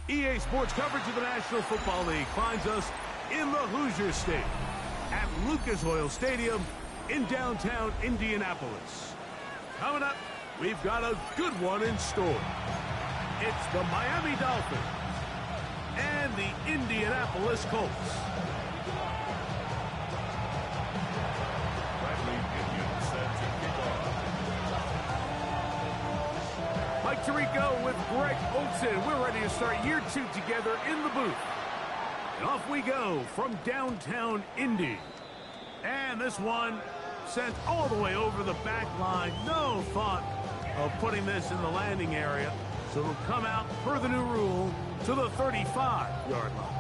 EA Sports coverage of the National Football League finds us in the Hoosier State at Lucas Oil Stadium in downtown Indianapolis. Coming up, we've got a good one in store. It's the Miami Dolphins and the Indianapolis Colts. Mike Tirico with Greg Olsen. We're ready to start year 2 together in the booth. And off we go from downtown Indy. And this one sent all the way over the back line. No thought of putting this in the landing area. So it'll come out, per the new rule, to the 35-yard line.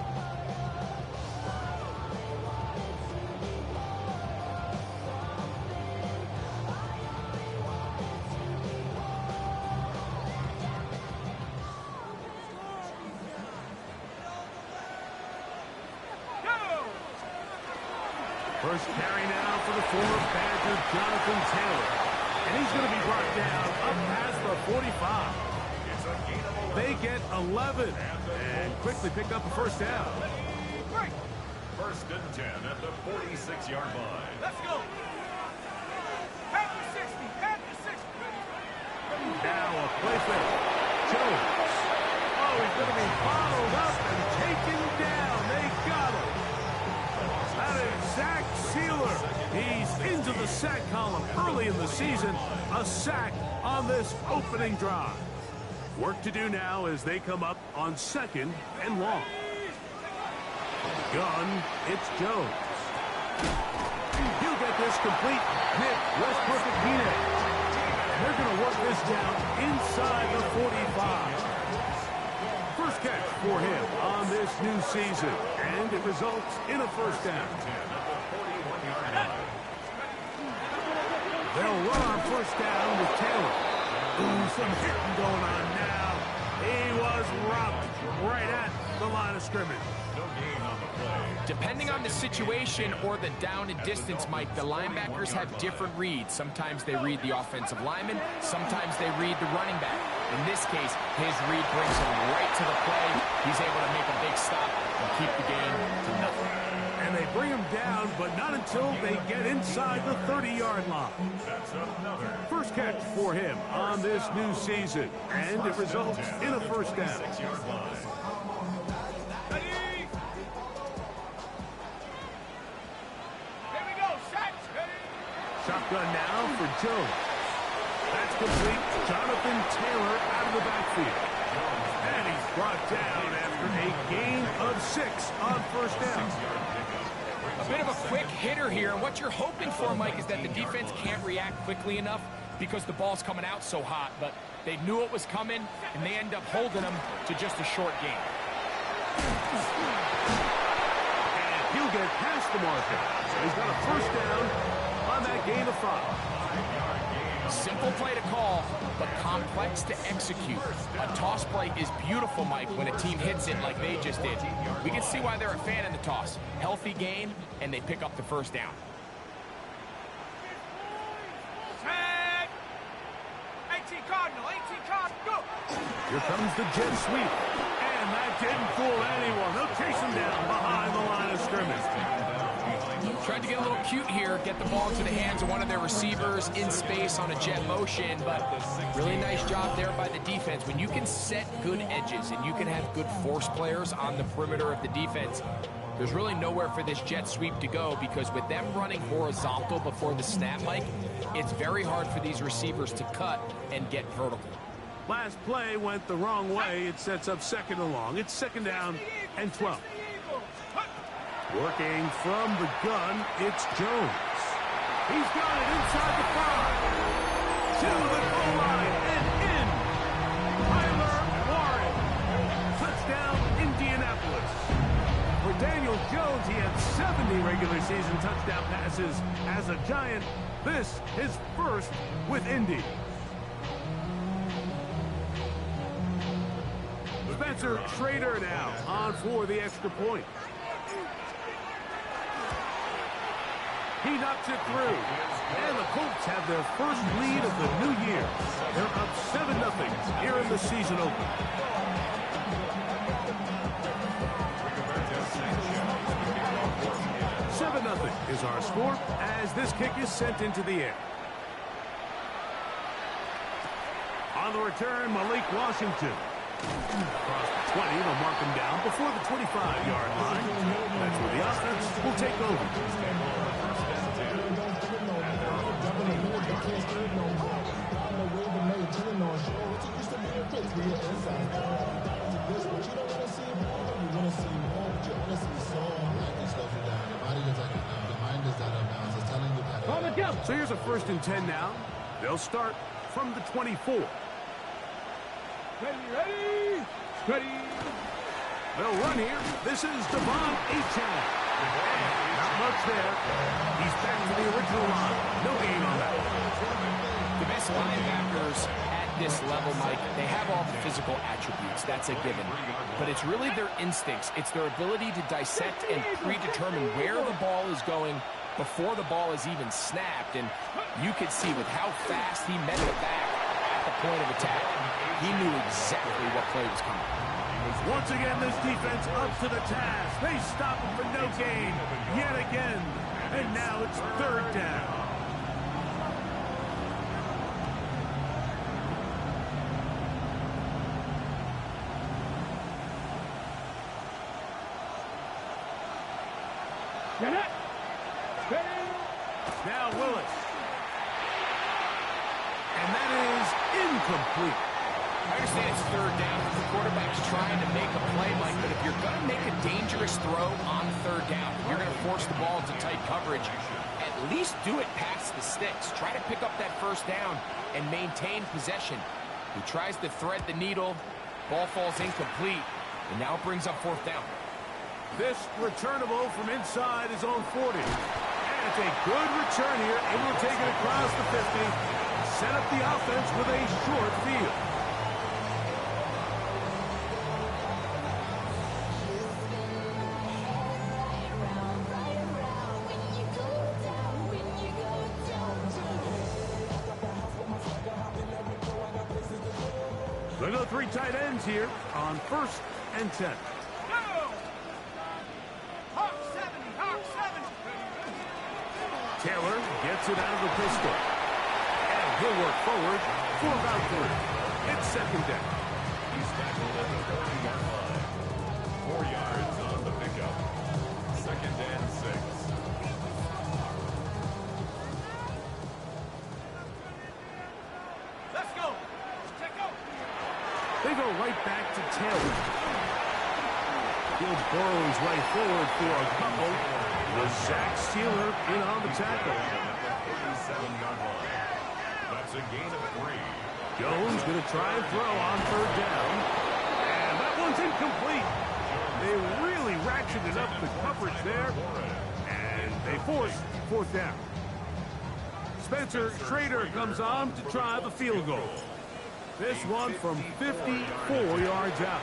First carry now for the former Badger, Jonathan Taylor. And he's going to be brought down up past the 45. They get 11 and quickly pick up a first down. First and 10 at the 46-yard line. Let's go. At the 60. At the 60. Now a play fake. Jones. Oh, he's going to be bottled up and taken down. They got him. That is Zach Sealer. He's into the sack column early in the season. A sack on this opening drive. Work to do now as they come up on 2nd and long. Gun, it's Jones. He'll get this complete. Nick Westbrook Akine. They're going to work this down inside the 45. First catch for him on this new season, and it results in a first down. They'll run on first down with Taylor. Ooh, some hitting going on now. He was robbed right at the line of scrimmage. No gain on the play. Depending on the situation or the down and distance, Mike, the linebackers have different reads. Sometimes they read the offensive lineman. Sometimes they read the running back. In this case, his read brings him right to the play. He's able to make a big stop and keep the game to nothing. And they bring him down, but not until they get inside the 30-yard line. That's another. First catch for him on this new season, and it results in a first down. 6-yard line. Ready? Here we go. Shots. Ready? Shotgun now for Jones. That's complete. Jonathan Taylor out of the backfield. And he's brought down after a gain of 6 on first down. A bit of a quick hitter here, and what you're hoping for, Mike, is that the defense can't react quickly enough because the ball's coming out so hot, but they knew it was coming, and they end up holding them to just a short gain. And he'll get past the marker. He's got a first down on that gain of 5. Simple play to call, but complex to execute. A toss play is beautiful, Mike, when a team hits it like they just did. We can see why they're a fan in the toss. Healthy gain, and they pick up the first down. Tag. 18 Cardinal. 18 Cardinal. Go. Here comes the jet sweep. And that didn't fool anyone. They'll chase him down behind the line of scrimmage. Tried to get a little cute here, get the ball into the hands of one of their receivers in space on a jet motion, but really nice job there by the defense. When you can set good edges and you can have good force players on the perimeter of the defense, there's really nowhere for this jet sweep to go, because with them running horizontal before the snap, Mike, it's very hard for these receivers to cut and get vertical. Last play went the wrong way. It sets up 2nd and long. It's 2nd down and 12. Working from the gun, it's Jones. He's got it inside the 5. To the goal line and in. Tyler Warren. Touchdown, Indianapolis. For Daniel Jones, he had 70 regular season touchdown passes as a Giant. This his first with Indy. Spencer Schrader now on for the extra point. He knocks it through. And the Colts have their first lead of the new year. They're up 7-0 here in the season opener. Is our score as this kick is sent into the air. On the return, Malik Washington. Across the 20, they'll mark him down before the 25-yard line. That's where the offense will take over. So here's a 1st and 10 now. They'll start from the 24. Ready? Ready? They'll run here. This is Devon Achane. Not much there. He's back to the original line. No gain on that. The best linebackers at this level, Mike, they have all the physical attributes. That's a given. But it's really their instincts. It's their ability to dissect and predetermine where the ball is going before the ball is even snapped. And you could see with how fast he met the back at the point of attack, he knew exactly what play was coming. Once again, this defense up to the task. They stop him for no gain yet again. And now it's 3rd down. Now Willis. And that is incomplete. I understand it's 3rd down. The quarterback's trying to make a play, Mike, but if you're going to make a dangerous throw on 3rd down, you're going to force the ball into tight coverage, at least do it past the sticks. Try to pick up that 1st down and maintain possession. He tries to thread the needle. Ball falls incomplete, and now brings up 4th down. This returnable from inside is on 40. And it's a good return here, able to take it across the 50. Set up the offense with a short field. They go 3 tight ends here on 1st and 10. Taylor gets it out of the pistol. And he'll work forward for about 3. It's 2nd down. He's tackled at the 40-yard line. 4 yards on the pickup. 2nd and 6. Let's go. Check out. They go right back to Taylor. He'll burrows right forward for a couple. With Zach Sealer in on the tackle. Yard line. That's a gain of 3. Jones going to try and throw on 3rd down. And that one's incomplete. They really ratcheted up the coverage there. And they force 4th down. Spencer Schrader comes on to try the field goal. This one from 54 yards out.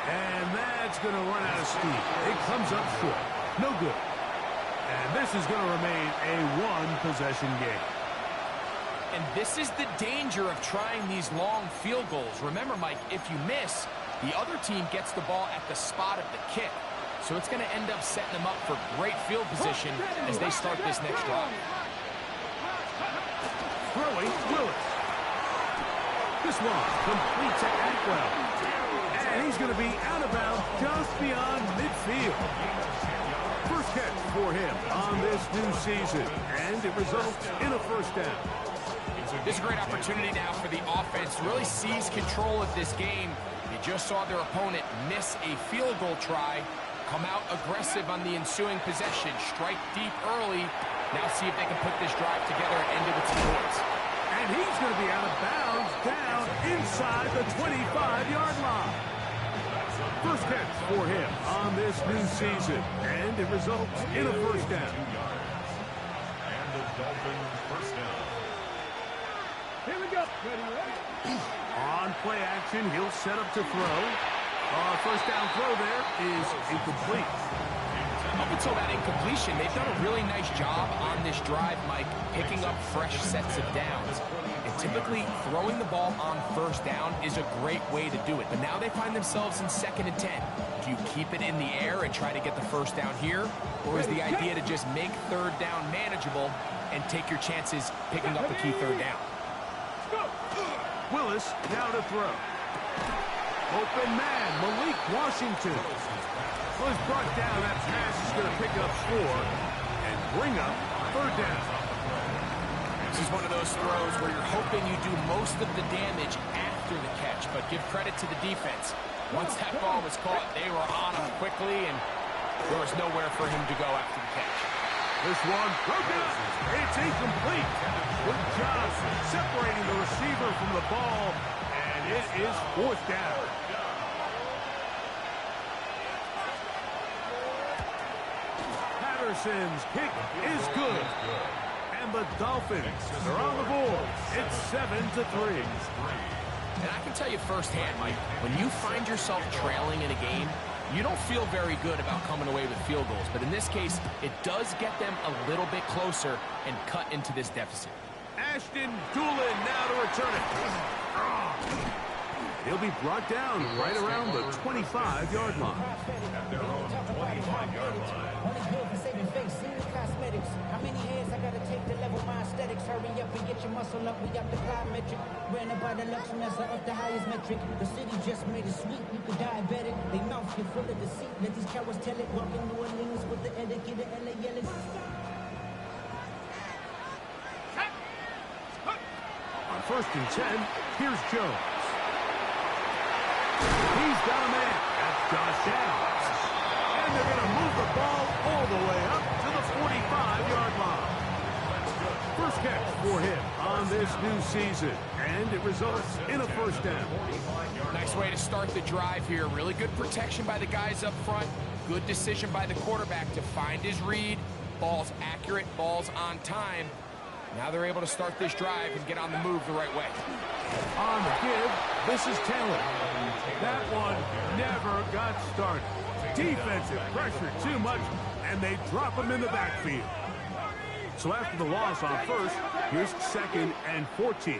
And that's going to run out of steam. It comes up short. No good. And this is going to remain a 1-possession game. And this is the danger of trying these long field goals. Remember, Mike, if you miss, the other team gets the ball at the spot of the kick. So it's going to end up setting them up for great field position as they start this next drive. Throwing Willis. This one complete to Atwell. And he's going to be out of bounds just beyond midfield. First catch for him on this new season, and it results in a 1st down. This is a great opportunity now for the offense to really seize control of this game. They just saw their opponent miss a field goal try, come out aggressive on the ensuing possession, strike deep early. Now see if they can put this drive together and end it with some points. And he's going to be out of bounds down inside the 25-yard line. First catch for him on this new season, and it results in a 1st down. And the Dolphins' 1st down. Here we go. Ready. On play action, he'll set up to throw. 1st down throw there is incomplete. A until that incompletion, they've done a really nice job on this drive, Mike, picking up fresh sets of downs. And typically, throwing the ball on first down is a great way to do it. But now they find themselves in 2nd and 10. Do you keep it in the air and try to get the first down here? Or is the idea to just make 3rd down manageable and take your chances picking up a key 3rd down? Willis now to throw. Open man, Malik Washington. Was brought down. That pass is going to pick up 4 and bring up 3rd down. This is one of those throws where you're hoping you do most of the damage after the catch, but give credit to the defense. Once that ball was caught, they were on him quickly, and there was nowhere for him to go after the catch. This one broken up. It's incomplete. Good job separating the receiver from the ball, and it is 4th down. Patterson's kick is good. And the Dolphins are on the board. It's 7-3. And I can tell you firsthand, Mike, when you find yourself trailing in a game, you don't feel very good about coming away with field goals. But in this case, it does get them a little bit closer and cut into this deficit. Ashton Doolin now to return it. He'll be brought down right around the 25-yard line. At their own 25-yard line. Only good for saving face, senior cosmetics. How many hairs I gotta take to level my aesthetics? Hurry up and get your muscle up, we got the plyometric. Ran about the Lux Messer up the highest metric. The city just made it sweet, you could diabetic. They mouth get full of deceit, let these cowards tell it. Walking New Orleans with the etiquette of LA yelling. On 1st and 10, here's Jones. He's got a man. That's Josh Allen. And they're going to move the ball all the way up to the 45-yard line. First catch for him on this new season. And it results in a 1st down. Nice way to start the drive here. Really good protection by the guys up front. Good decision by the quarterback to find his read. Ball's accurate, ball's on time. Now they're able to start this drive and get on the move the right way. On the give, this is Taylor. That one never got started. Defensive pressure too much, and they drop him in the backfield. So after the loss on 1st, here's 2nd and 14.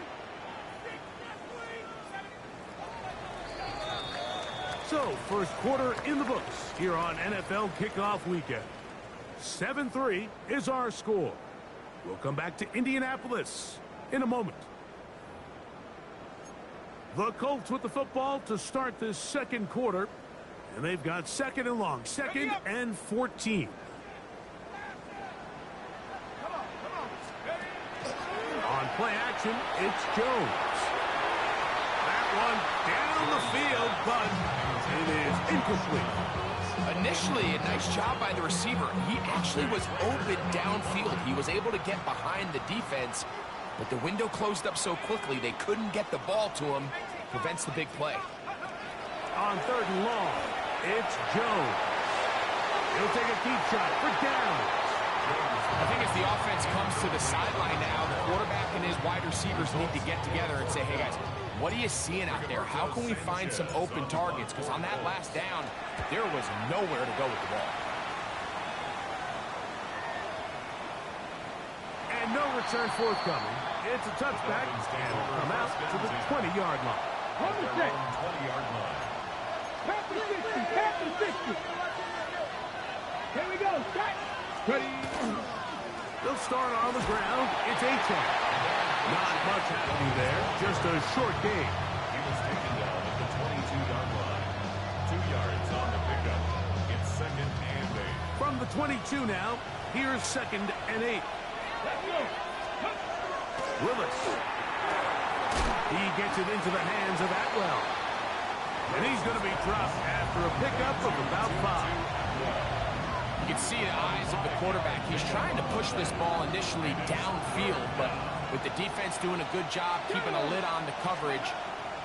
So, 1st quarter in the books here on NFL Kickoff Weekend. 7-3 is our score. We'll come back to Indianapolis in a moment. The Colts with the football to start this 2nd quarter. And they've got 2nd and long, 2nd and 14. On play action, it's Jones. That one down the field, but it is incomplete. Initially, a nice job by the receiver. He actually was open downfield. He was able to get behind the defense, but the window closed up so quickly they couldn't get the ball to him. Prevents the big play. On 3rd and long, it's Jones. He'll take a deep shot for down. I think as the offense comes to the sideline now, the quarterback and his wide receivers need to get together and say, hey guys, what are you seeing out there? How can we find some open targets? Because on that last down, there was nowhere to go with the ball. And no return forthcoming. It's a touchback, and will come out to the 20-yard line. At their own 20-yard line. Pass the 60, pass the 60. Here we go, start. Ready. They'll start on the ground. It's A-Chan. Not much happening there. Just a short game. He was taken down at the 22-yard line. 2 yards on the pickup. It's 2nd and 8. From the 22 now, here's 2nd and 8. Willis. He gets it into the hands of Atwell. And he's going to be dropped after a pickup of about 5. You can see the eyes of the quarterback. He's trying to push this ball initially downfield, but with the defense doing a good job keeping a lid on the coverage,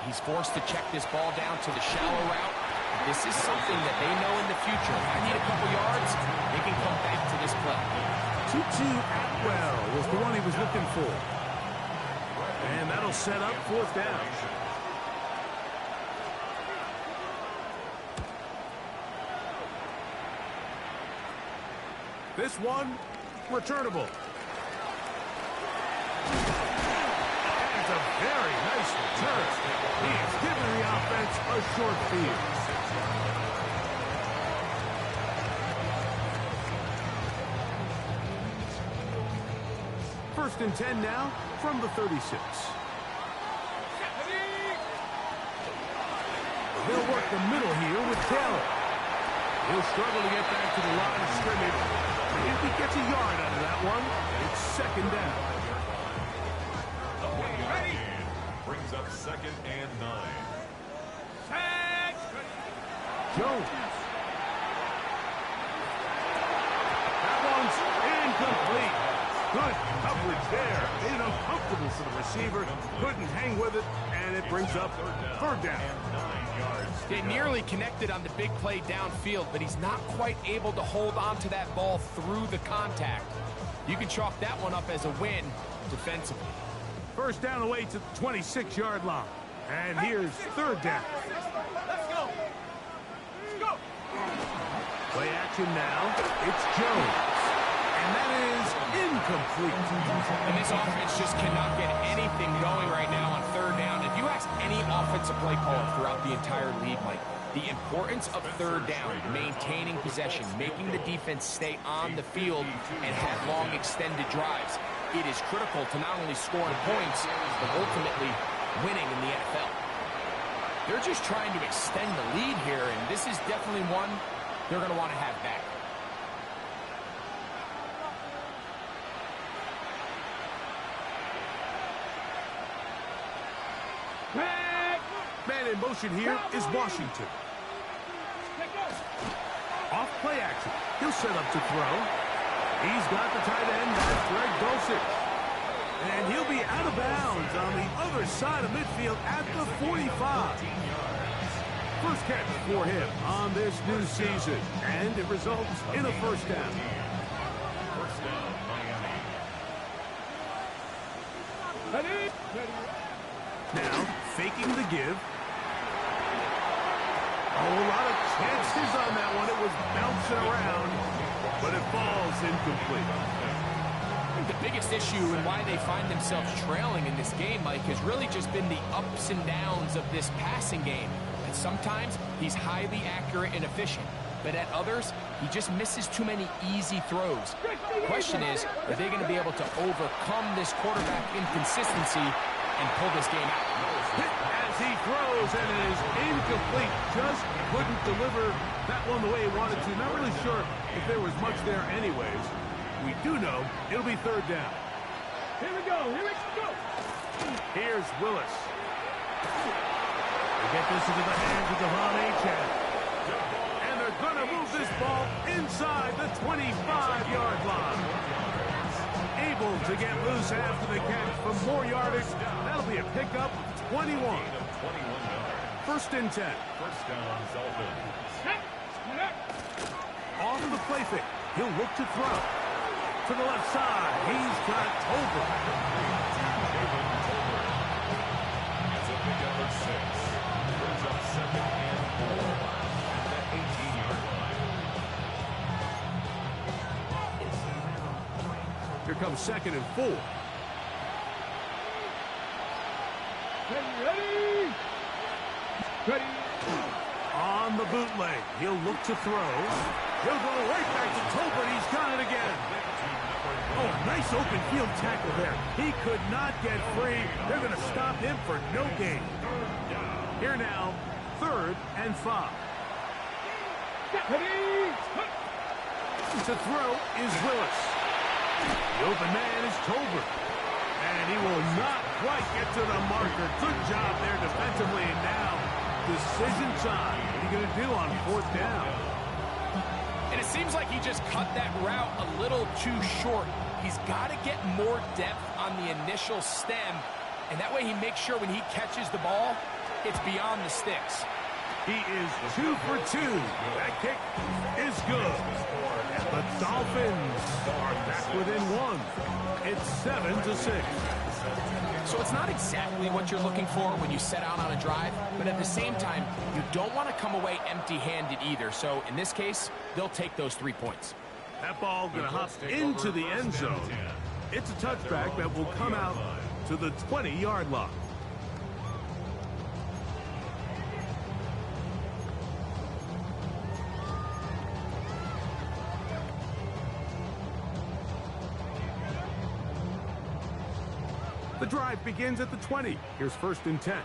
he's forced to check this ball down to the shallow route. This is something that they know in the future. If I need a couple yards, they can come back to this play. Tutu Atwell was the one he was looking for. And that'll set up 4th down. This one, returnable. It's a very nice return. He has given the offense a short field. First and 10 now from the 36. They'll work the middle here with Taylor. He'll struggle to get back to the line of scrimmage. If he gets a yard out of that one, it's second down. Ready? Brings up second and 9. Jones. That one's incomplete. Good coverage there. Made it uncomfortable for the receiver. Couldn't hang with it, and it brings up third down. They nearly connected on the big play downfield, but he's not quite able to hold on to that ball through the contact. You can chalk that one up as a win defensively. First down away to the 26-yard line. And here's third down. Let's go. Play action now. It's Jones. And that is incomplete. And this offense just cannot get anything going right now on third down. If you ask any offensive play caller throughout the entire league, Mike, the importance of third down, maintaining possession, making the defense stay on the field and have long extended drives, it is critical to not only scoring points, but ultimately winning in the NFL. They're just trying to extend the lead here, and this is definitely one they're going to want to have back. Man in motion here is Washington. Off play action. He'll set up to throw. He's got the tight end. That's Greg Dulcich. And he'll be out of bounds on the other side of midfield at the 45. First catch for him on this new season. And it results in a first down. First down, Miami. Now, faking the give. A whole lot of chances on that one. It was bouncing around, but it falls incomplete. The biggest issue and why they find themselves trailing in this game, Mike, has really just been the ups and downs of this passing game. And sometimes he's highly accurate and efficient, but at others, he just misses too many easy throws. The question is, are they going to be able to overcome this quarterback inconsistency and pull this game out? As he throws, and it is incomplete. Just couldn't deliver that one the way he wanted to. Not really sure if there was much there anyways. We do know it'll be third down. Here we go. Here's Willis. They get this into the hands of Devon Achane. And they're going to move this ball inside the 25-yard line. Able to get loose after the catch for more yardage. That'll be a pickup of 21. First and 10. First down, Dolphins. Off the play fake. He'll look to throw. To the left side. He's got Tolbert. It's a pickup of 6. Brings up second and 4 at the 18-yard line. Here comes second and 4. Ready. On the bootleg. He'll look to throw. He'll go right back to Tolbert. He's got it again. Oh, nice open field tackle there. He could not get free. They're going to stop him for no gain. Here now, third and 5. To throw is Willis. The open man is Tolbert. And he will not quite get to the marker. Good job there defensively. And now, decision time. What are you going to do on fourth down? And it seems like he just cut that route a little too short. He's got to get more depth on the initial stem, and that way he makes sure when he catches the ball, it's beyond the sticks. He is 2 for 2. That kick is good. And the Dolphins are back within 1. It's 7-6. So it's not exactly what you're looking for when you set out on a drive, but at the same time, you don't want to come away empty-handed either. So in this case, they'll take those 3 points. That ball going to hop into the end zone. It's a touchback that will come out to the 20-yard line. The drive begins at the 20. Here's 1st and 10. In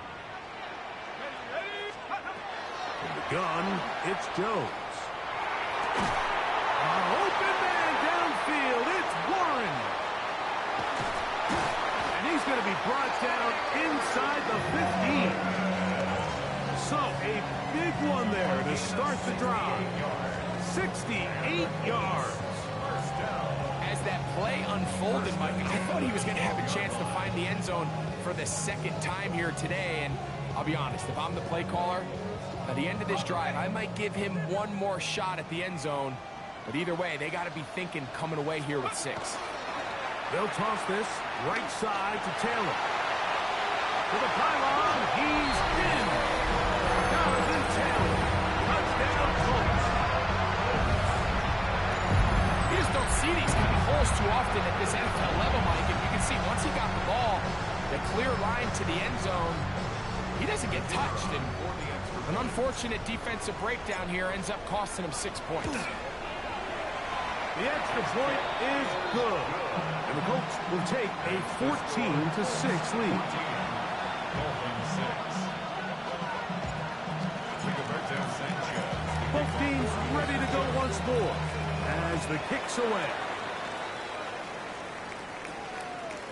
the gun, it's Jones. Open man downfield. It's Warren. And he's going to be brought down inside the 15. So a big one there to start the drive. 68 yards. As that play unfolded, Mike, I thought he was going to have a chance to find the end zone for the 2nd time here today. And I'll be honest, if I'm the play caller, at the end of this drive, I might give him one more shot at the end zone. But either way, they got to be thinking coming away here with 6. They'll toss this right side to Taylor. To the pylon, he's in. Jonathan Taylor. Touchdown, Colts. You just don't see these kind of holes too often at this NFL level, Mike. And you can see once he got the ball, the clear line to the end zone, he doesn't get touched. And an unfortunate defensive breakdown here ends up costing him 6 points. The extra point is good. And the Colts will take a 14-6 lead. Both teams ready to go once more as the kick's away.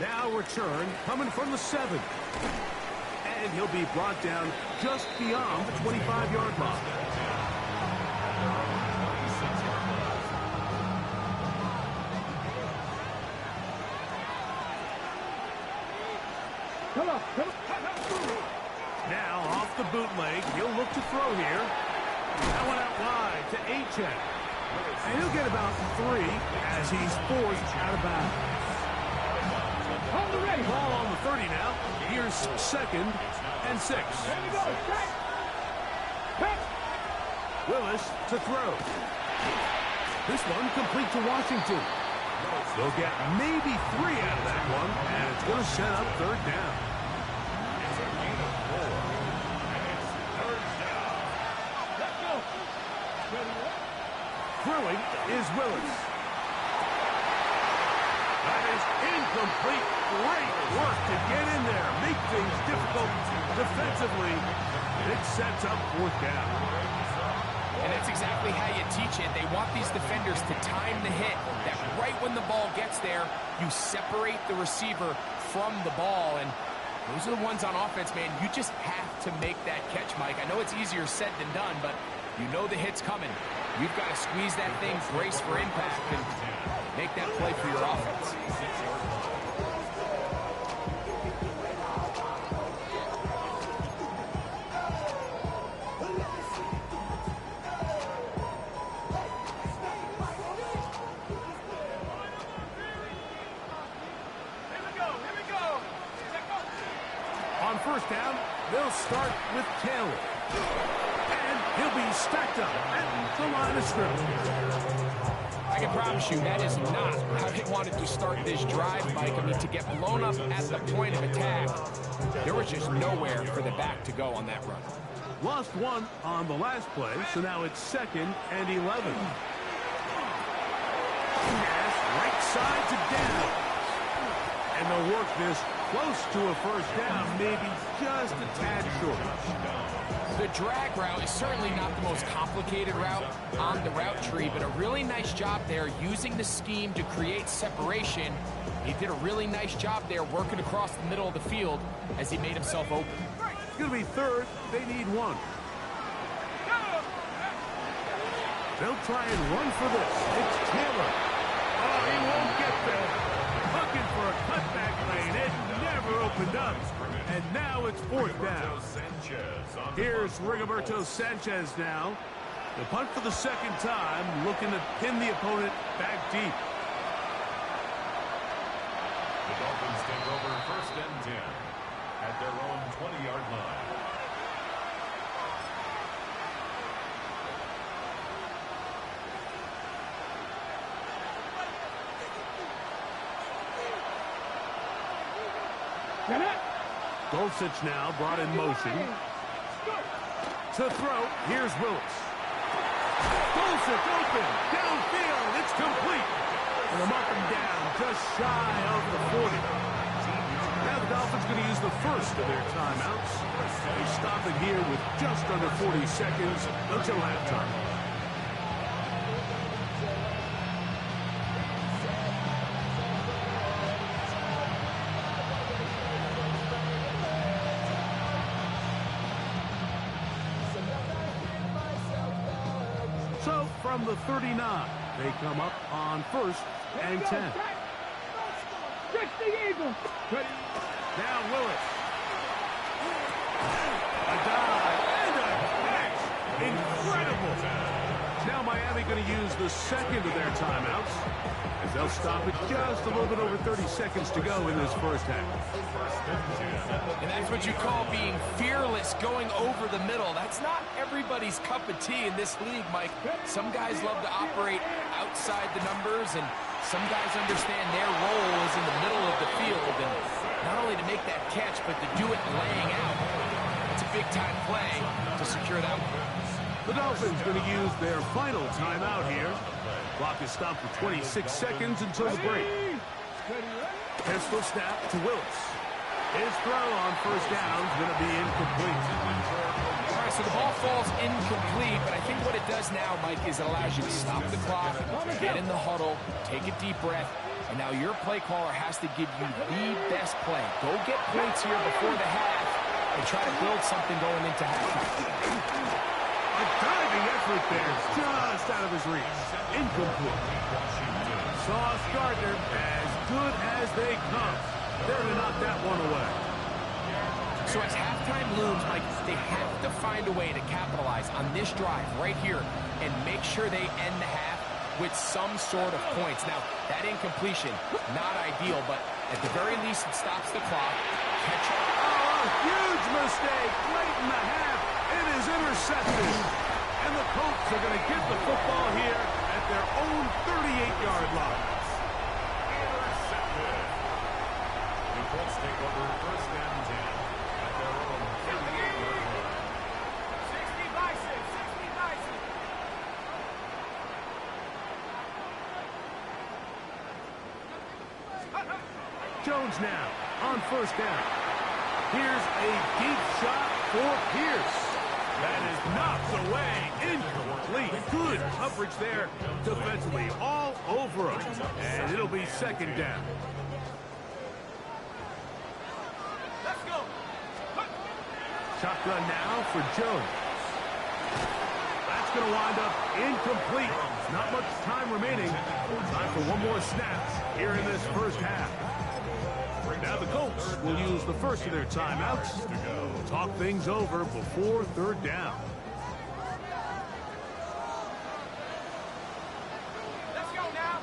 Now return coming from the 7. And he'll be brought down just beyond the 25-yard line. Now off the bootleg, he'll look to throw here. That one out wide to Achane. And he'll get about 3 as he's forced out of bounds. Ball on the 30 now. Here's 2nd and 6. Willis to throw. This one complete to Washington. They'll get maybe 3 out of that one, and it's going to set up 3rd down. Throwing is Willis. That is incomplete. Great work to get in there. Make things difficult defensively. It sets up 4th down. And that's exactly how you teach it. They want these defenders to time the hit. That right when the ball gets there, you separate the receiver from the ball. And those are the ones on offense, man. You just have to make that catch, Mike. I know it's easier said than done, but you know the hit's coming. You've got to squeeze that thing, brace for impact, and make that play for your offense. On 1st down, they'll start with Taylor. And he'll be stacked up at the line of scrimmage. I can promise you that is not how they wanted to start this drive, Mike. I mean, to get blown up at the point of attack, there was just nowhere for the back to go on that run. Lost 1 on the last play, so now it's 2nd and 11. Pass right side to Daniels. And they'll work this close to a 1st down, maybe just a tad short. The drag route is certainly not the most complicated route on the route tree, but a really nice job there using the scheme to create separation. He did a really nice job there working across the middle of the field as he made himself open. It's going to be 3rd. They need 1. They'll try and run for this. It's Taylor. Oh, he won't get there. Looking for a cutback lane. It never opened up. And now it's 4th down. Here's Rigoberto Sanchez now. The punt for the 2nd time, looking to pin the opponent back deep. The Dolphins take over 1st and 10 at their own 20-yard line. Dulcich now brought in motion. To throw, here's Willis. Dulcich open, downfield, it's complete. And they'll mark him down just shy of the 40. Now the Dolphins going to use the first of their timeouts. They stop it here with just under 40 seconds until halftime. So from the 39, they come up on 1st and 10. Trick the Eagles. Now Willis. A dive and a catch. Incredible. Now Miami going to use the second of their timeouts as they'll stop it just a little bit over 30 seconds to go in this first half. And that's what you call being fearless, going over the middle. That's not everybody's cup of tea in this league, Mike. Some guys love to operate outside the numbers, and some guys understand their role is in the middle of the field, and not only to make that catch, but to do it laying out. It's a big-time play to secure that one. The Dolphins going to use their final timeout here. Clock is stopped for 26 seconds until the break. Pistol snap to Willis. His throw on first down is going to be incomplete. All right, so the ball falls incomplete, but I think what it does now, Mike, is it allows you to stop the clock, get in the huddle, take a deep breath, and now your play caller has to give you the best play. Go get points here before the half and try to build something going into halftime. A diving effort there, just out of his reach. Incomplete. Sauce Gardner, as good as they come. They're going to knock that one away. So as halftime looms, Mike, they have to find a way to capitalize on this drive right here and make sure they end the half with some sort of points. Now, that incompletion, not ideal, but at the very least, it stops the clock. Catch up. Oh, a huge mistake late in the half. It is intercepted. And the Colts are going to get the football here at their own 38-yard line. Intercepted. The Colts take over 1st and 10 at their own 38-yard line. 60 by 6. 60 by 6. Jones now on first down. Here's a deep shot for Pierce. That is knocked away. Incomplete. Good coverage there defensively. All over him. And it'll be 2nd down. Let's go. Shotgun now for Jones. That's going to wind up incomplete. Not much time remaining. Time for one more snap here in this first half. Now the Colts will use the first of their timeouts to talk things over before 3rd down. Let's go now.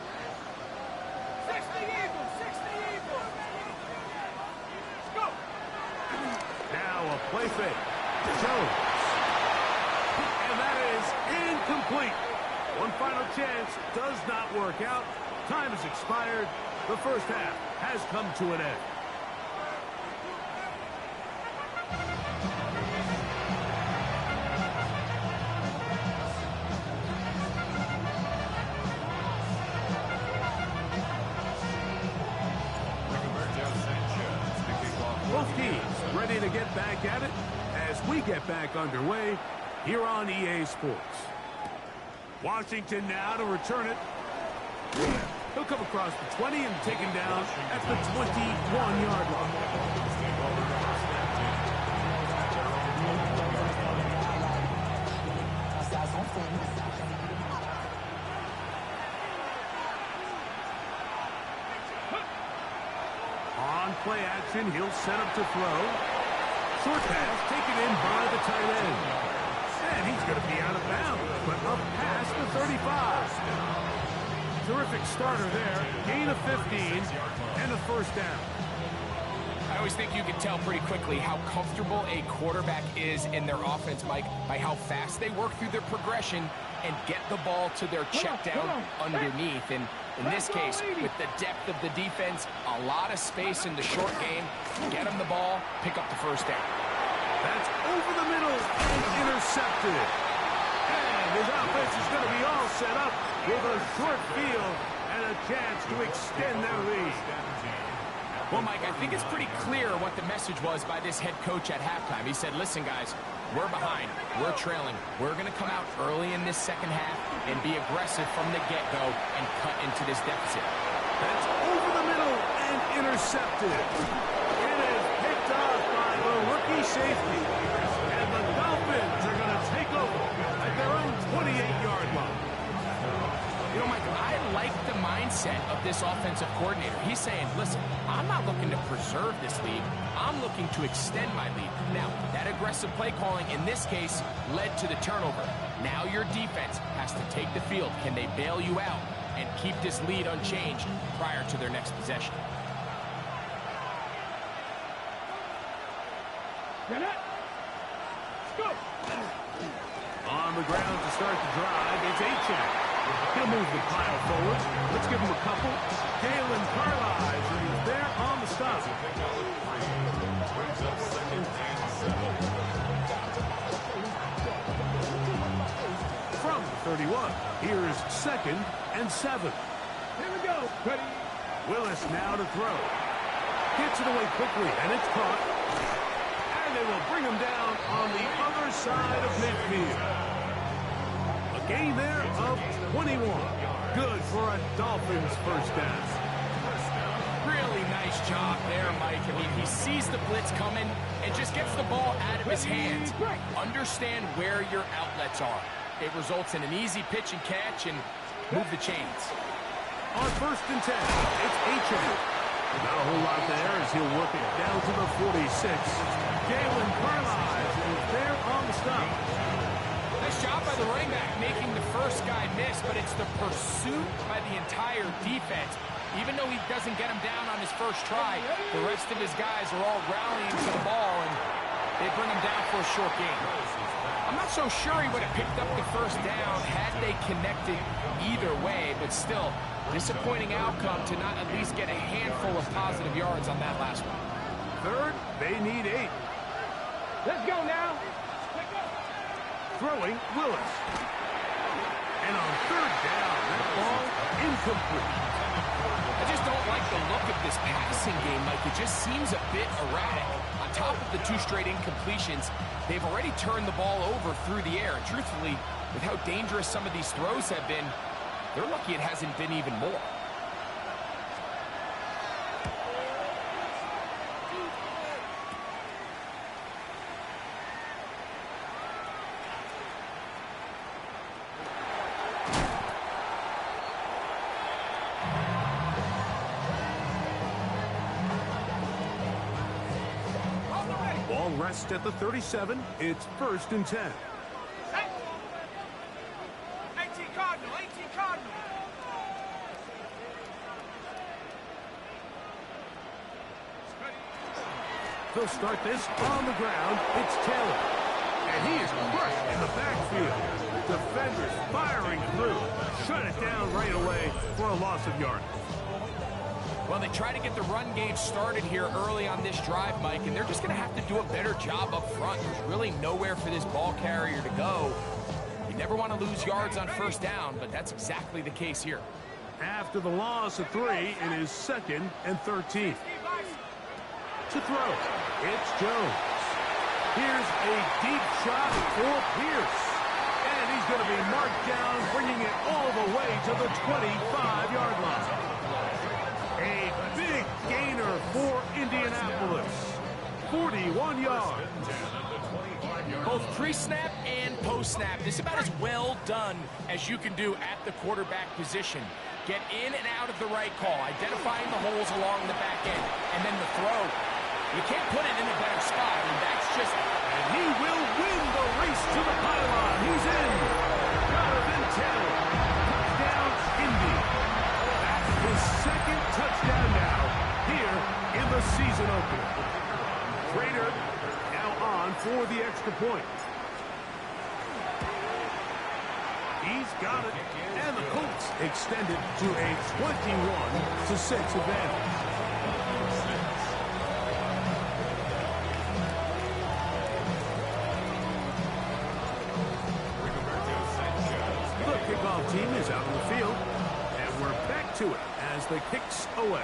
60 Eagles. 60 Eagles. Let's go. Now a play fake. Jones. And that is incomplete. One final chance does not work out. Time has expired. The first half has come to an end. Both teams ready to get back at it as we get back underway here on EA Sports. Washington now to return it. He'll come across the 20 and taken down at the 21-yard line. On play action, he'll set up to throw. Short pass taken in by the tight end. And he's going to be out of bounds, but up past the 35. Terrific starter there. Gain of 15 and a first down. I always think you can tell pretty quickly how comfortable a quarterback is in their offense, Mike, by how fast they work through their progression and get the ball to their check down underneath. And in this case, with the depth of the defense, a lot of space in the short game, get them the ball, pick up the first down. That's over the middle and intercepted. And his offense is going to be all set up with a short field and a chance to extend their lead. Well, Mike, I think it's pretty clear what the message was by this head coach at halftime. He said, listen, guys, we're behind. We're trailing. We're going to come out early in this second half and be aggressive from the get-go and cut into this deficit. That's over the middle and intercepted. It is picked off by the rookie safety. And the Dolphins are going to take over at their own 28-yard line. You know, Mike, I like the mindset of this offensive coordinator. He's saying, listen, I'm not looking to preserve this lead. I'm looking to extend my lead. Now, that aggressive play calling in this case led to the turnover. Now your defense has to take the field. Can they bail you out and keep this lead unchanged prior to their next possession? Get it. Let's go. On the ground to start the drive, it's Achane. He'll move the pile forward. Let's give him a couple. Galen Carlisle, and he's there on the stop. Brings up second and 7. From the 31, here's second and 7. Here we go. Ready. Willis now to throw. Gets it away quickly, and it's caught. And they will bring him down on the other side of midfield. A gain there of 21. Good for a Dolphins first down. Really nice job there, Mike. I mean, he sees the blitz coming and just gets the ball out of his hands. Understand where your outlets are. It results in an easy pitch and catch and move the chains. On first and 10, it's Achane. Not a whole lot there as he'll work it down to the 46. Galen Carlisle is there on the stop. Nice job by the running back making the first guy miss, but it's the pursuit by the entire defense. Even though he doesn't get him down on his first try, the rest of his guys are all rallying to the ball, and they bring him down for a short gain. I'm not so sure he would have picked up the first down had they connected either way, but still, disappointing outcome to not at least get a handful of positive yards on that last one. Third, they need 8. Let's go now. Throwing Willis. And on third down, that ball incomplete. I just don't like the look of this passing game, Mike. It just seems a bit erratic. On top of the 2 straight incompletions, they've already turned the ball over through the air. And truthfully, with how dangerous some of these throws have been, they're lucky it hasn't been even more. Ball rests at the 37. It's first and 10. 18 Cardinal, 18 Cardinal. They'll start this on the ground. It's Taylor. And he is crushed in the backfield. Defenders firing through. Shut it down right away for a loss of yardage. Well, they try to get the run game started here early on this drive, Mike, and they're just going to have to do a better job up front. There's really nowhere for this ball carrier to go. You never want to lose yards on first down, but that's exactly the case here. After the loss of 3, it is second and 13. To throw, it's Jones. Here's a deep shot for Pierce. And he's going to be marked down, bringing it all the way to the 25-yard line. A big gainer for Indianapolis. 41 yards. Both pre-snap and post-snap, this is about as well done as you can do at the quarterback position. Get in and out of the right call, identifying the holes along the back end, and then the throw. You can't put it in a better spot, and that's just... And he will win the race to the pylon. He's in. Jonathan Taylor. Touchdown, Indy. That's his second touchdown now here in the season opener. Trader now on for the extra point. He's got it. And the Colts extend it to a 21-6 advantage. The kickoff team is out on the field. And we're back to it as the kick's away.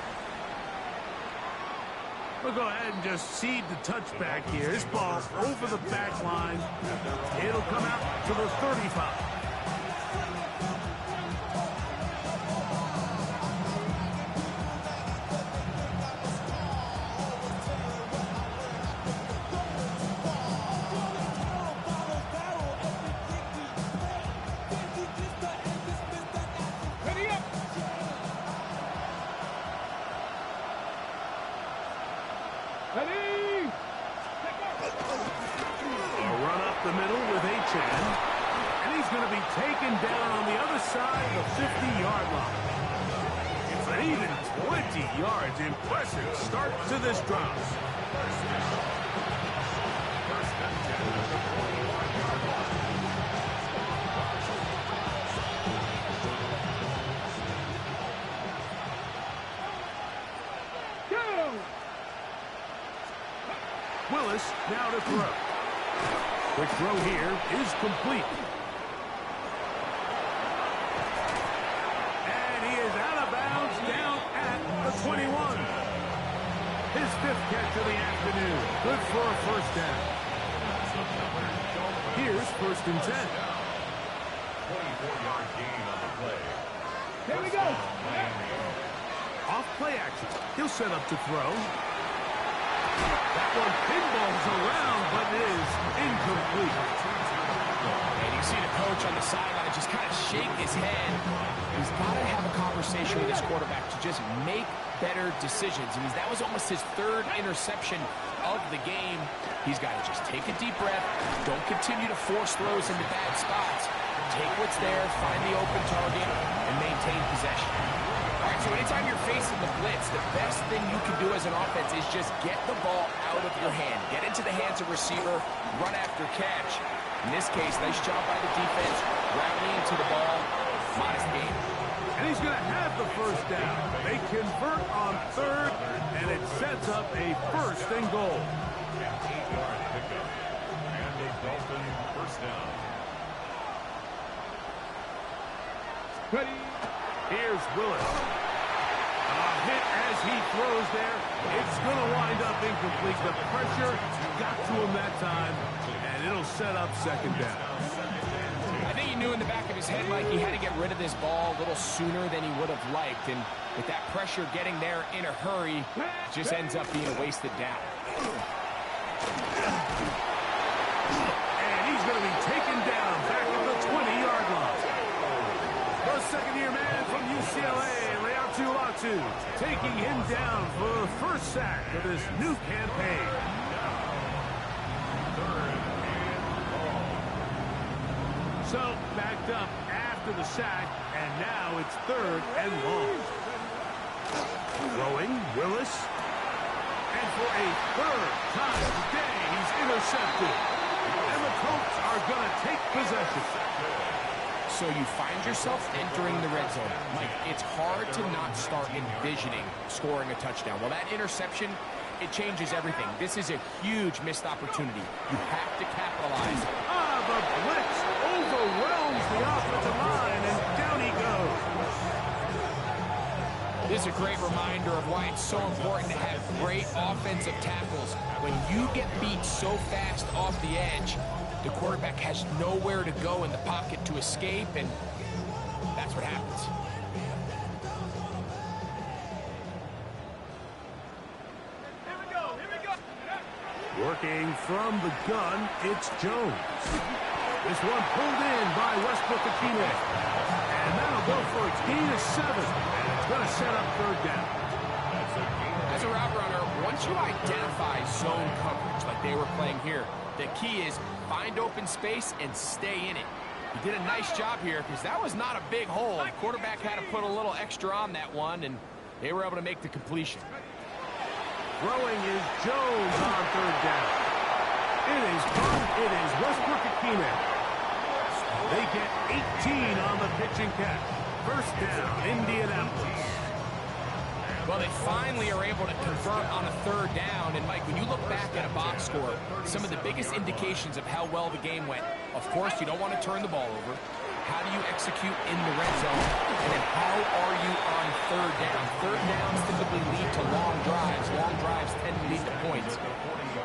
We'll go ahead and just seed the touchback here. This ball over the back line. It'll come out to the 35. The middle with H.N. And he's going to be taken down on the other side of the 50-yard line. It's an even 20 yards. Impressive start to this drive. Willis now to throw. The throw here is complete. And he is out of bounds down at the 21. His 5th catch of the afternoon. Good for a first down. Here's 1st and 10. 24-yard gain on the play. Here we go. Off play action. He'll set up to throw. That one pinballs around, but it is incomplete. And you see the coach on the sideline just kind of shake his head. He's got to have a conversation with his quarterback to just make better decisions. I mean, that was almost his 3rd interception of the game. He's got to just take a deep breath. Don't continue to force throws into bad spots. Take what's there, find the open target, and maintain possession. All right, so anytime you're facing the blitz, the best thing you can do as an offense is just get the ball out of your hand. Get into the hands of receiver, run after catch. In this case, nice job by the defense, rallying to the ball, modest gain. And he's going to have the first down. They convert on 3rd, and it sets up a 1st and goal. An 8-yard pickup. And a Dolphin first down. Ready. Here's Willis. A hit as he throws there. It's going to wind up incomplete. The pressure got to him that time, and it'll set up 2nd down. I think he knew in the back of his head, Mike, he had to get rid of this ball a little sooner than he would have liked. And with that pressure getting there in a hurry, it just ends up being a wasted down. And he's going to be taken down back at the 20-yard line. The second-year man from UCLA, Latu, taking him down for the 1st sack of this new campaign. So, backed up after the sack, and now it's 3rd and long. Throwing, Willis. And for a 3rd time today, he's intercepted. And the Colts are going to take possession. So you find yourself entering the red zone. Mike, it's hard to not start envisioning scoring a touchdown. Well, that interception, it changes everything. This is a huge missed opportunity. You have to capitalize. The blitz overwhelms the offensive line, and down he goes. This is a great reminder of why it's so important to have great offensive tackles. When you get beat so fast off the edge, the quarterback has nowhere to go in the pocket to escape, and that's what happens. Here we go. Working from the gun, it's Jones. This one pulled in by Westbrook-Akine. And that'll go for its gain of 7. And it's going to set up 3rd down. As a route runner, once you identify zone coverage like they were playing here, the key is find open space and stay in it. He did a nice job here because that was not a big hole. The quarterback had to put a little extra on that one, and they were able to make the completion. Throwing is Jones on 3rd down. It is Westbrook-Akine. They get 18 on the pitch and catch. First down, Indianapolis. Well, they finally are able to convert on a third down. And, Mike, when you look back at a box score, some of the biggest indications of how well the game went, of course, you don't want to turn the ball over. How do you execute in the red zone? And then how are you on third down? Third downs typically lead to long drives. Long drives tend to lead to points.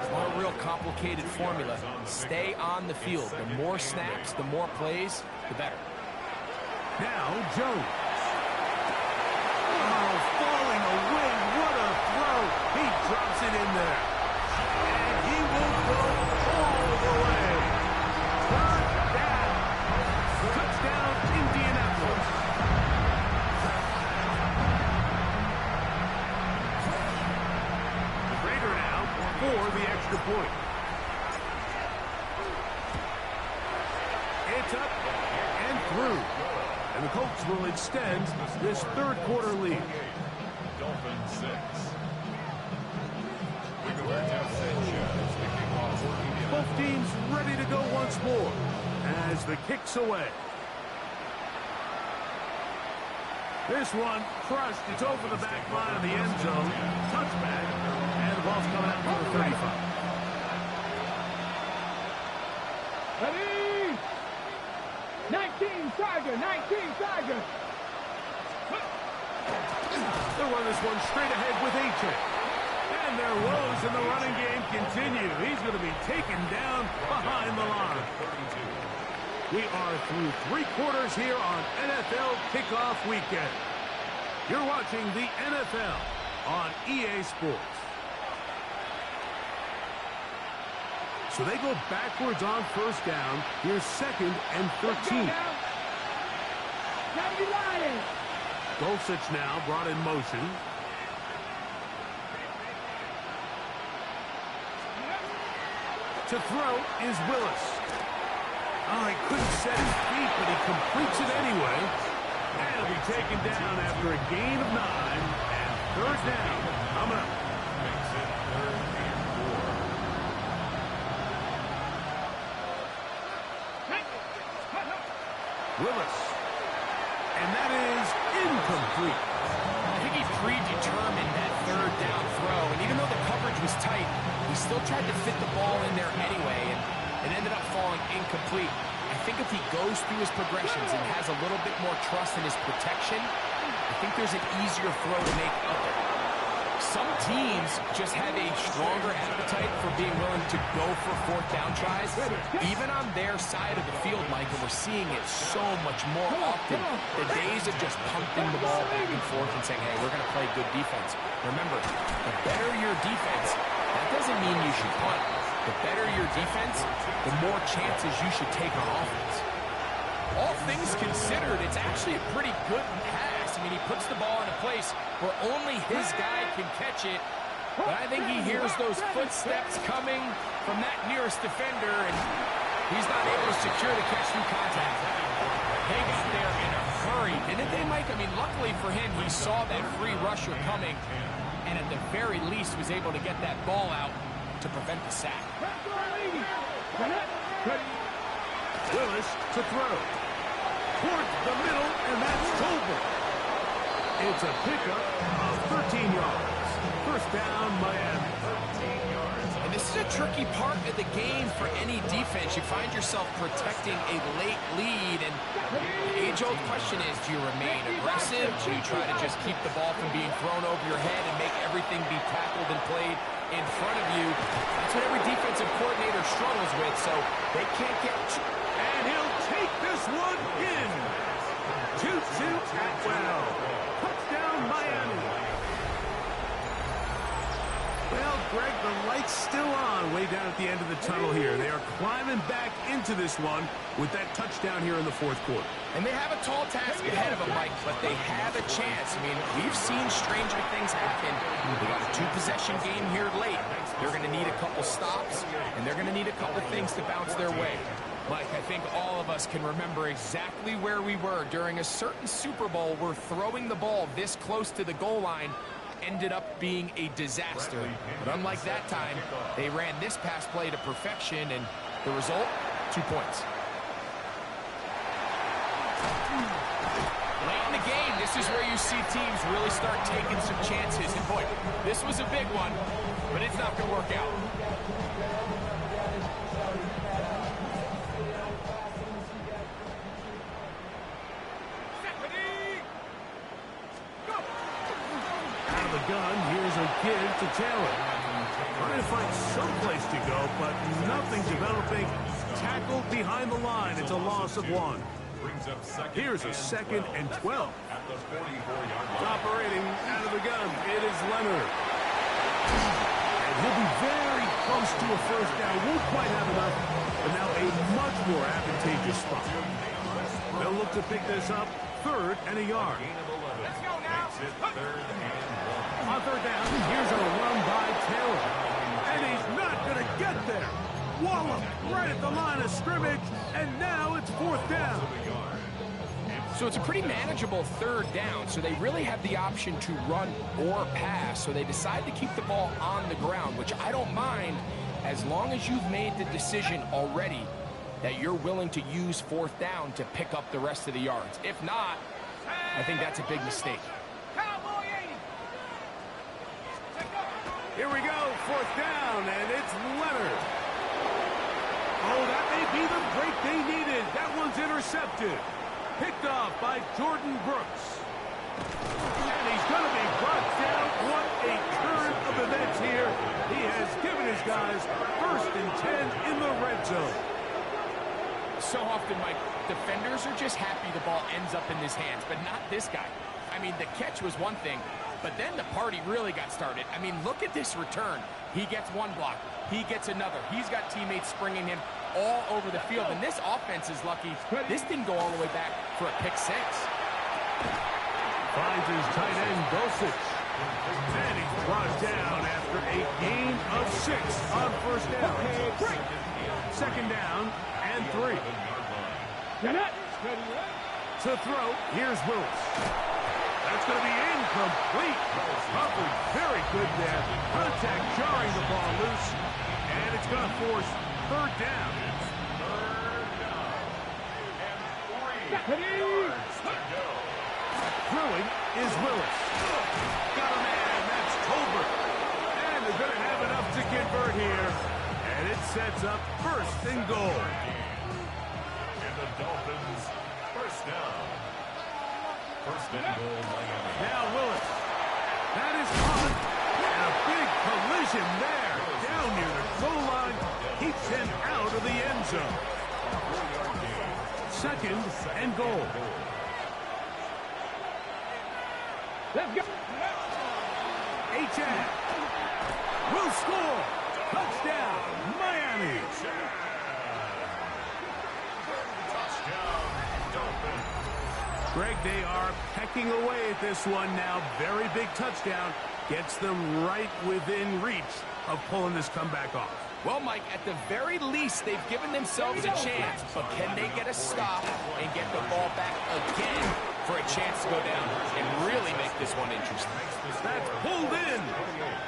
It's not a real complicated formula. Stay on the field. The more snaps, the more plays, the better. Now, Jones. Oh, falling away. What a throw. He drops it in there. And he will go all the way. Touchdown. Touchdown, Indianapolis. The Raider now for the extra point. It's up and through. And the Colts will extend this third quarter lead. Dolphins 6. Both teams ready to go once more as the kick's away. This one crushed. It's over the back line of the end zone. Touchback. And the ball's coming out for the 35. Ready? 19 Tiger, 19 Tiger. They'll run this one straight ahead with A-Check. And their woes in the running game continue. He's going to be taken down behind the line. We are through three quarters here on NFL Kickoff Weekend. You're watching the NFL on EA Sports. So they go backwards on first down. Here's 2nd and 13. Dulcich now brought in motion. To throw is Willis. Oh, he couldn't set his feet, but he completes it anyway. And he'll be taken down after a gain of 9. And third down. Coming up. Makes it 3rd and 4. Willis. And that is incomplete. I think he predetermined that third down throw, and even though the coverage was tight, he still tried to fit the ball in there anyway, and it ended up falling incomplete. I think if he goes through his progressions and has a little bit more trust in his protection, I think there's an easier throw to make up there. Some teams just have a stronger appetite for being willing to go for fourth down tries, even on their side of the field, Mike, and we're seeing it so much more often. The days of just pumping the ball back and forth and saying, hey, we're going to play good defense. Remember, the better your defense, that doesn't mean you should punt. The better your defense, the more chances you should take on offense. All things considered, it's actually a pretty good pass. I mean, he puts the ball in a place where only his guy can catch it. But I think he hears those footsteps coming from that nearest defender, and he's not able to secure the catch through contact. They got there in a hurry, didn't they, Mike? I mean, luckily for him, he saw that free rusher coming, and at the very least was able to get that ball out to prevent the sack. Willis to throw. Towards the middle, and that's Tolbert. It's a pickup of 13 yards. First down, Miami. 13 yards. And this is a tricky part of the game for any defense. You find yourself protecting a late lead, and the age-old question is, do you remain aggressive? Do you try to just keep the ball from being thrown over your head and make everything be tackled and played in front of you? That's what every defensive coordinator struggles with, so they can't get... And he'll take this one in. 2-2 Atwell. Touchdown, Miami. Well, Greg, the light's still on way down at the end of the tunnel here. They are climbing back into this one with that touchdown here in the fourth quarter. And they have a tall task ahead of them, Mike, but they have a chance. I mean, we've seen stranger things happen. They got a two-possession game here late. They're going to need a couple stops, and they're going to need a couple things to bounce their way. Mike, I think all of us can remember exactly where we were during a certain Super Bowl where throwing the ball this close to the goal line ended up being a disaster. But unlike that time, they ran this pass play to perfection, and the result, 2 points. Late in the game, this is where you see teams really start taking some chances. And boy, this was a big one, but it's not going to work out. Out of the gun, here's a give to Taylor. Trying to find some place to go, but nothing developing. Tackled behind the line. It's a loss of 1. Here's a 2nd and 12. At the 44-yard line. Operating out of the gun. It is Leonard. And he'll be very close to a first down. Won't quite have enough, but now a much more advantageous spot. They'll look to pick this up. 3rd and a yard. Let's go now. Makes it 3rd and 1. On 3rd down, here's a run by Taylor. And he's not going to get there. Wallop right at the line of scrimmage, and now it's 4th down. So it's a pretty manageable 3rd down, so they really have the option to run or pass, so they decide to keep the ball on the ground, which I don't mind as long as you've made the decision already that you're willing to use 4th down to pick up the rest of the yards. If not, I think that's a big mistake. Here we go, 4th down, and it's Leonard. Oh, that may be the break they needed. That one's intercepted. Picked off by Jordan Brooks. And he's going to be brought down. What a turn of events here. He has given his guys 1st and 10 in the red zone. So often, Mike, defenders are just happy the ball ends up in his hands, but not this guy. I mean, the catch was one thing, but then the party really got started. I mean, look at this return. He gets one block. He gets another. He's got teammates springing him all over the field, and this offense is lucky. This didn't go all the way back for a pick 6. Finds his tight end, Dulcich. And he's brought down after a gain of 6 on 1st down. 2nd down and 3. To throw, here's Willis. That's going to be incomplete. Humphrey, very good there. Contact jarring the ball loose. And it's going to force 3rd down. Throwing is Willis. Got a man, that's Tolbert. And they're going to have enough to convert here. And it sets up 1st and goal. And the Dolphins, 1st down. 1st and goal, Miami. Now Willis. That is caught. And a big collision there. Down near the goal line. Keeps him out of the end zone. 2nd and goal. Let's go. H.A. will score. Touchdown, Miami. Touchdown, Dolphins. Greg, they are pecking away at this one now. Very big touchdown. Gets them right within reach of pulling this comeback off. Well, Mike, at the very least, they've given themselves a chance, but can they get a stop and get the ball back again for a chance to go down and really make this one interesting? That's pulled in,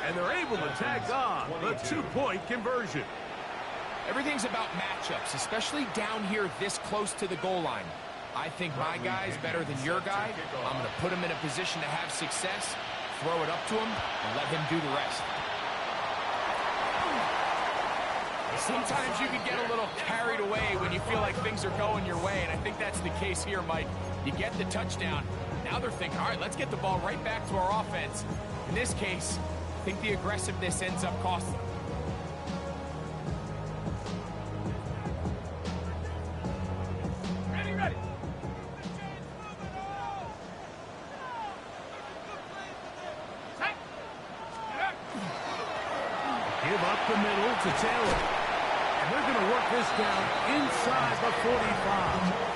and they're able to tag on the 2-point conversion. Everything's about matchups, especially down here this close to the goal line. I think my guy's better than your guy. I'm going to put him in a position to have success, throw it up to him, and let him do the rest. Sometimes you can get a little carried away when you feel like things are going your way, and I think that's the case here, Mike. You get the touchdown. Now they're thinking, all right, let's get the ball right back to our offense. In this case, I think the aggressiveness ends up costing them. Ready. Give up the middle to Taylor. And they're going to work this down inside the 45.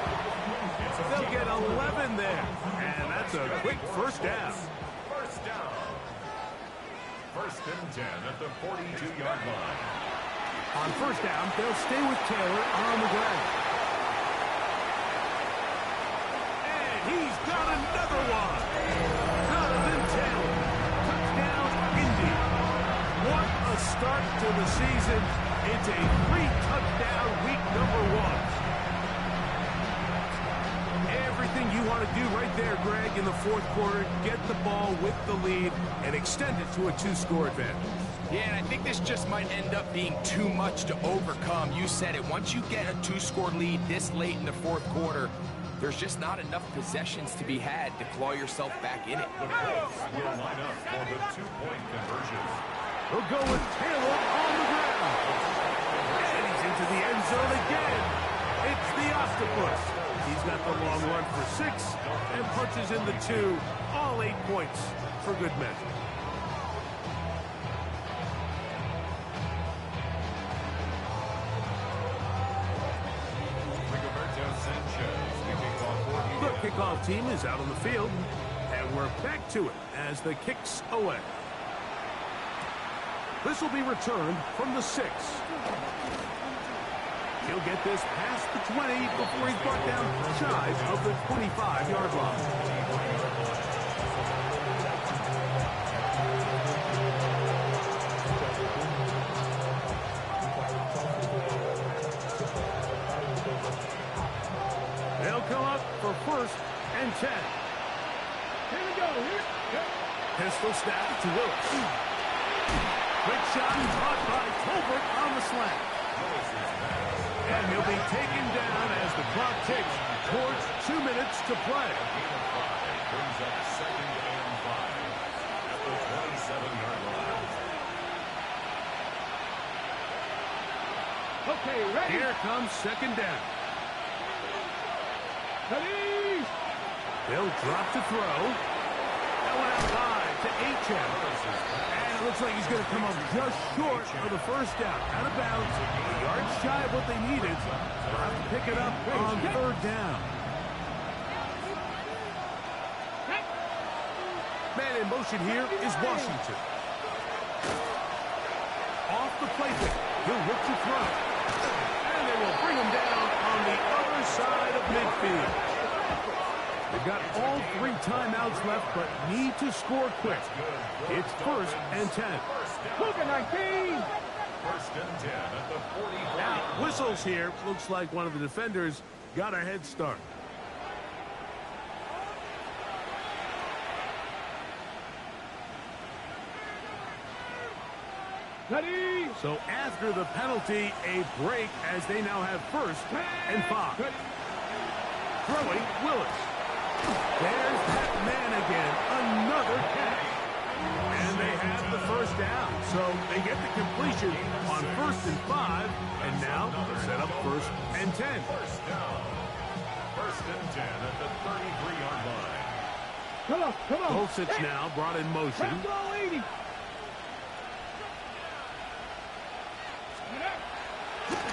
They'll get 11 there. And that's a quick 1st down. 1st down. 1st and 10 at the 42-yard line. On 1st down, they'll stay with Taylor on the ground. And he's got another one. Jonathan Taylor. Touchdown, Indy. What a start to the season. It's a 3-touchdown week number 1. everything you want to do right there, Greg, in the fourth quarter. Get the ball with the lead and extend it to a 2-score advantage. Yeah, and I think this just might end up being too much to overcome. You said it. Once you get a 2-score lead this late in the fourth quarter, there's just not enough possessions to be had to claw yourself back in it. The Colts will line up for the 2-point conversion. We'll go with Taylor on the ground. And he's into the end zone again. It's the octopus. He's got the long run for 6 and punches in the 2. All 8 points for good measure. The kickoff team is out on the field, and we're back to it as the kick's away. This will be returned from the 6. He'll get this past the 20 before he's brought down shy of the 25-yard line. They'll come up for 1st and 10. Here we go. Here. Pistol snap to Willis. Quick shot caught by Colbert on the slant. And he'll be taken down as the clock ticks towards 2 minutes to play. Brings up 2nd and 5 at the 27-yard line. Okay, ready? Here comes 2nd down. Ready? They'll drop to throw. That one out wide to H.M. And it looks like he's going to come up just short of the 1st down. Out of bounds. A yard shy of what they needed. They'll have to pick it up on 3rd down. Man in motion here is Washington. Off the play pick. He'll look to throw. And they will bring him down on the other side of midfield. They've got all 3 timeouts left, but need to score quick. It's 1st and 10. Look at 19. 1st and 10 at the 40. Now, whistles here. Looks like one of the defenders got a head start. Ready? So after the penalty, a break as they now have 1st and 5. Throwing Willis. There's that man again. Another catch. And they have the 1st down. So they get the completion on 1st and 5. And now they set up 1st and 10. 1st down. 1st and 10 at the 33-yard line. Come on, come on. Colts now brought in motion. Let's go, 80.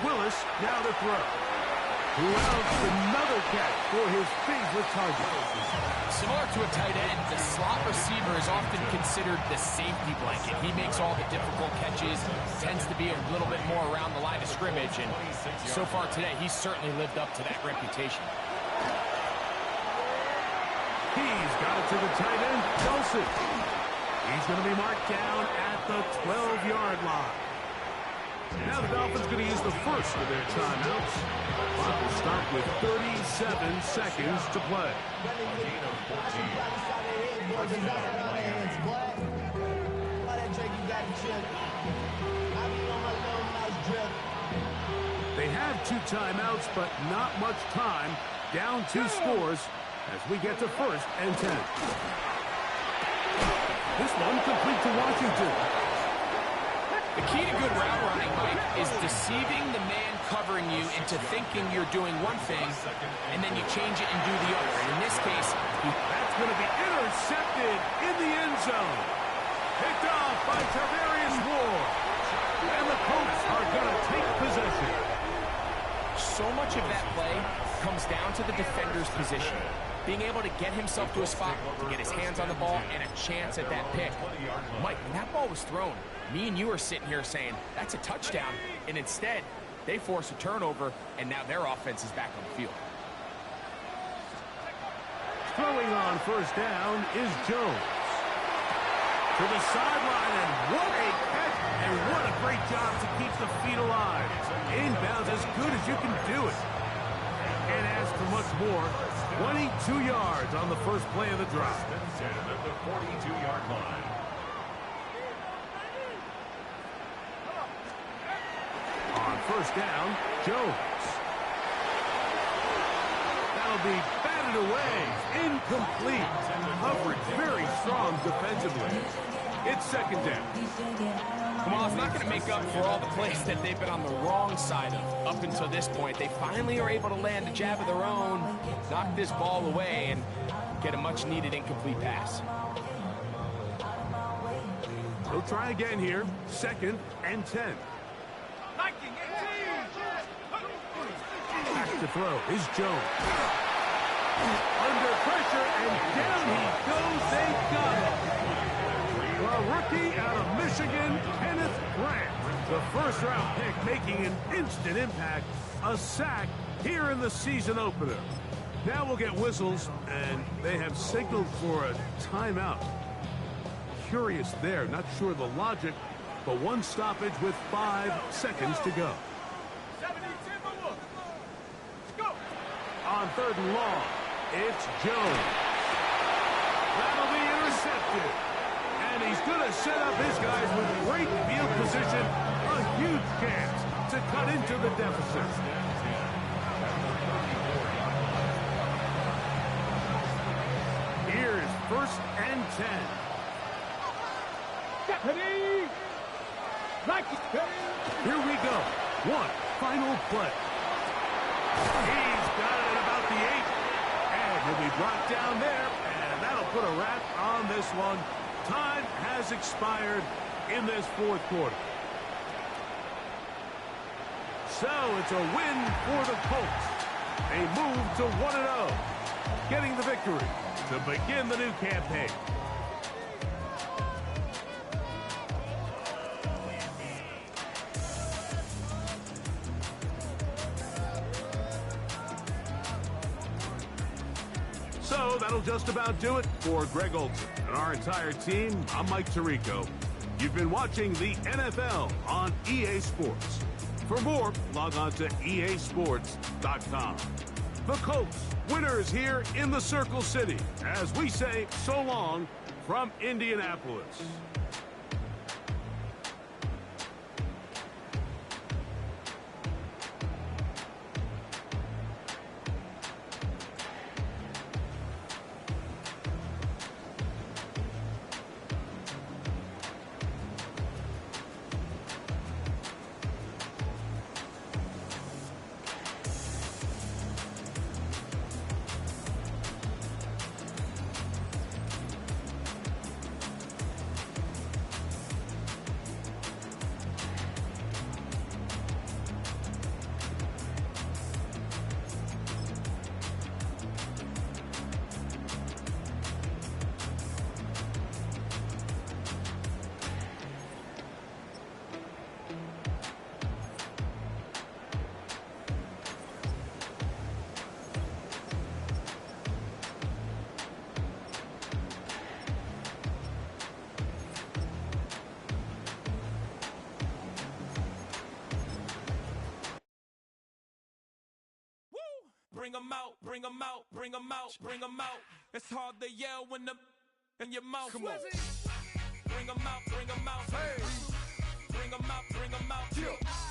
Willis now to throw. Who else? Another catch for his favorite target. Similar to a tight end, the slot receiver is often considered the safety blanket. He makes all the difficult catches, tends to be a little bit more around the line of scrimmage, and so far today, he's certainly lived up to that reputation. He's got it to the tight end, Nelson. He's going to be marked down at the 12-yard line. Now the Dolphins going to use the 1st of their timeouts. Clock will start with 37 seconds to play. They have 2 timeouts, but not much time. Down 2 scores as we get to 1st and 10. This one complete to Washington. The key to good route running, Mike, is deceiving the man covering you into thinking you're doing one thing, and then you change it and do the other. And in this case, that's going to be intercepted in the end zone. Picked off by Tarvarius Ward. And the Colts are going to take possession. so much of that play comes down to the defender's position. Being able to get himself to a spot, to get his hands on the ball, and a chance at that pick. Mike, when that ball was thrown, me and you are sitting here saying, that's a touchdown. And instead, they force a turnover, and now their offense is back on the field. Throwing on first down is Jones. To the sideline, and what a catch, and what a great job to keep the feet alive. Inbounds as good as you can do it. Can't ask for much more. 22 yards on the first play of the drive. First and 10 at the 42-yard line. On first down, Jones. That'll be batted away. Incomplete. Coverage very strong defensively. It's second down. Come on, it's not going to make up for all the plays that they've been on the wrong side of up until this point. They finally are able to land a jab of their own, knock this ball away, and get a much-needed incomplete pass. He'll try again here. Second and 10. Back to throw is Jones. Under pressure, and down he goes. They got him. The rookie out of Michigan, Kenneth Grant. The first-round pick making an instant impact. A sack here in the season opener. Now we'll get whistles, and they have signaled for a timeout. Curious there, not sure the logic, but one stoppage with 5 seconds to go. On third and long, it's Jones. That'll be intercepted. And he's going to set up his guys with great field position. A huge chance to cut into the deficit. Here's first and 10. Here we go. One final play. He's got it at about the 8. And he'll be brought down there. And that'll put a wrap on this one. Time has expired in this fourth quarter. So it's a win for the Colts. They move to 1-0, getting the victory to begin the new campaign. So that'll just about do it for Greg Olson and our entire team. I'm Mike Tirico. You've been watching the NFL on EA Sports. For more, log on to easports.com. The Colts, winners here in the Circle City, as we say so long from Indianapolis. Bring 'em out, bring 'em out, bring 'em out, bring 'em out. It's hard to yell when the in your mouth. Come on. Bring 'em out, bring 'em out. Hey. Bring 'em out, bring 'em out. Yeah.